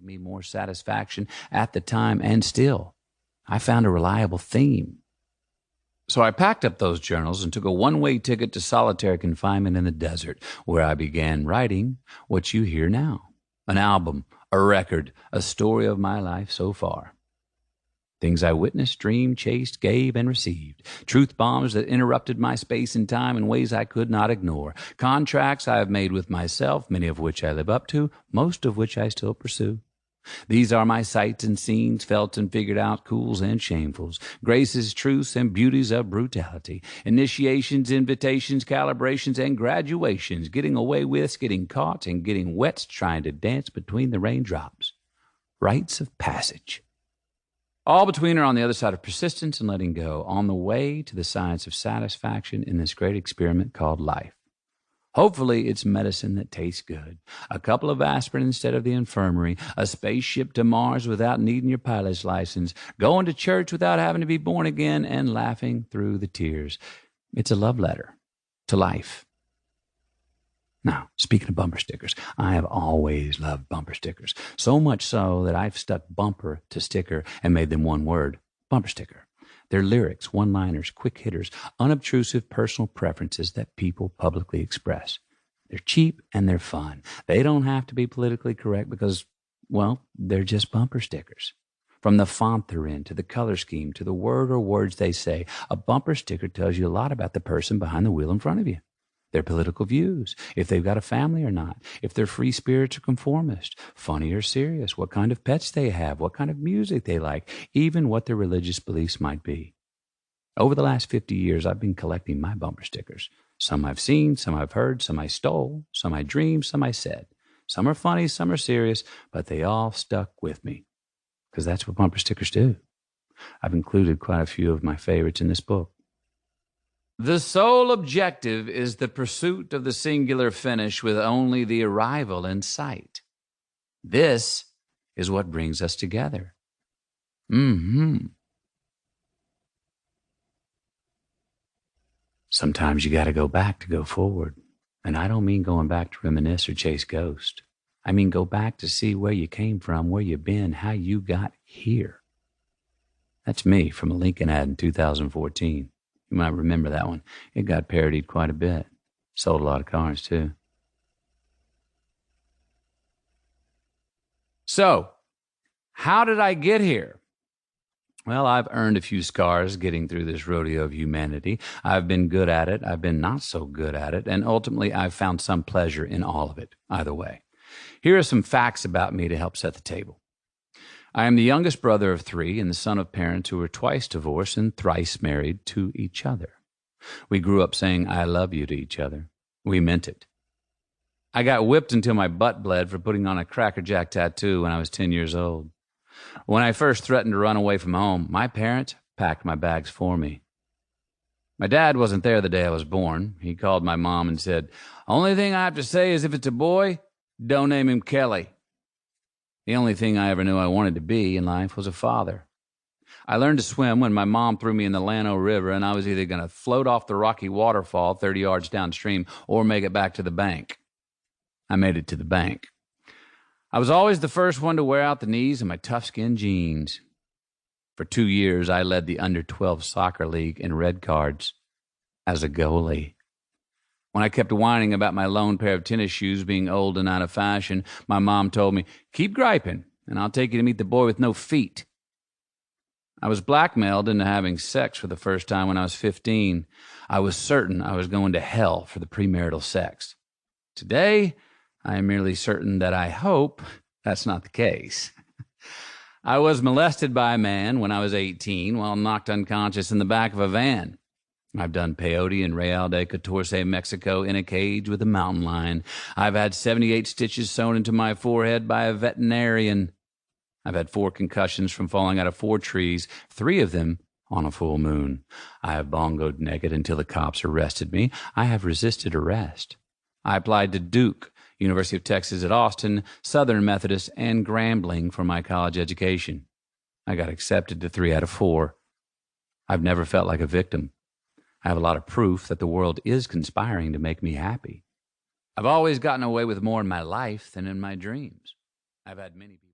me more satisfaction at the time, and still, I found a reliable theme. So I packed up those journals and took a one-way ticket to solitary confinement in the desert, where I began writing what you hear now. An album, a record, a story of my life so far. Things I witnessed, dreamed, chased, gave, and received. Truth bombs that interrupted my space and time in ways I could not ignore. Contracts I have made with myself, many of which I live up to, most of which I still pursue. These are my sights and scenes, felt and figured out, cools and shamefuls, graces, truths, and beauties of brutality, initiations, invitations, calibrations, and graduations, getting away with, getting caught, and getting wet, trying to dance between the raindrops. Rites of passage. All between are on the other side of persistence and letting go, on the way to the science of satisfaction in this great experiment called life. Hopefully, it's medicine that tastes good. A couple of aspirin instead of the infirmary. A spaceship to Mars without needing your pilot's license. Going to church without having to be born again, and laughing through the tears. It's a love letter to life. Now, speaking of bumper stickers, I have always loved bumper stickers. So much so that I've stuck bumper to sticker and made them one word. Bumper sticker. They're lyrics, one-liners, quick hitters, unobtrusive personal preferences that people publicly express. They're cheap and they're fun. They don't have to be politically correct because, well, they're just bumper stickers. From the font they're in, to the color scheme, to the word or words they say, a bumper sticker tells you a lot about the person behind the wheel in front of you. Their political views, if they've got a family or not, if they're free spirits or conformist, funny or serious, what kind of pets they have, what kind of music they like, even what their religious beliefs might be. Over the last 50 years, I've been collecting my bumper stickers. Some I've seen, some I've heard, some I stole, some I dreamed, some I said. Some are funny, some are serious, but they all stuck with me, because that's what bumper stickers do. I've included quite a few of my favorites in this book. The sole objective is the pursuit of the singular finish with only the arrival in sight. This is what brings us together. Sometimes you got to go back to go forward. And I don't mean going back to reminisce or chase ghosts. I mean go back to see where you came from, where you've been, how you got here. That's me from a Lincoln ad in 2014. You might remember that one. It got parodied quite a bit. Sold a lot of cars, too. So, how did I get here? Well, I've earned a few scars getting through this rodeo of humanity. I've been good at it. I've been not so good at it. And ultimately, I've found some pleasure in all of it, either way. Here are some facts about me to help set the table. I am the youngest brother of 3 and the son of parents who were twice divorced and thrice married to each other. We grew up saying, "I love you" to each other. We meant it. I got whipped until my butt bled for putting on a Cracker Jack tattoo when I was 10 years old. When I first threatened to run away from home, my parents packed my bags for me. My dad wasn't there the day I was born. He called my mom and said, "Only thing I have to say is if it's a boy, don't name him Kelly." The only thing I ever knew I wanted to be in life was a father. I learned to swim when my mom threw me in the Llano River, and I was either going to float off the rocky waterfall 30 yards downstream or make it back to the bank. I made it to the bank. I was always the first one to wear out the knees in my tough-skin jeans. For 2 years, I led the under-12 soccer league in red cards as a goalie. When I kept whining about my lone pair of tennis shoes being old and out of fashion, my mom told me, "Keep griping, and I'll take you to meet the boy with no feet." I was blackmailed into having sex for the first time when I was 15. I was certain I was going to hell for the premarital sex. Today, I am merely certain that I hope that's not the case. I was molested by a man when I was 18 while knocked unconscious in the back of a van. I've done peyote in Real de Catorce, Mexico, in a cage with a mountain lion. I've had 78 stitches sewn into my forehead by a veterinarian. I've had 4 concussions from falling out of 4 trees, 3 of them on a full moon. I have bongoed naked until the cops arrested me. I have resisted arrest. I applied to Duke, University of Texas at Austin, Southern Methodist, and Grambling for my college education. I got accepted to 3 out of 4. I've never felt like a victim. I have a lot of proof that the world is conspiring to make me happy. I've always gotten away with more in my life than in my dreams. I've had many people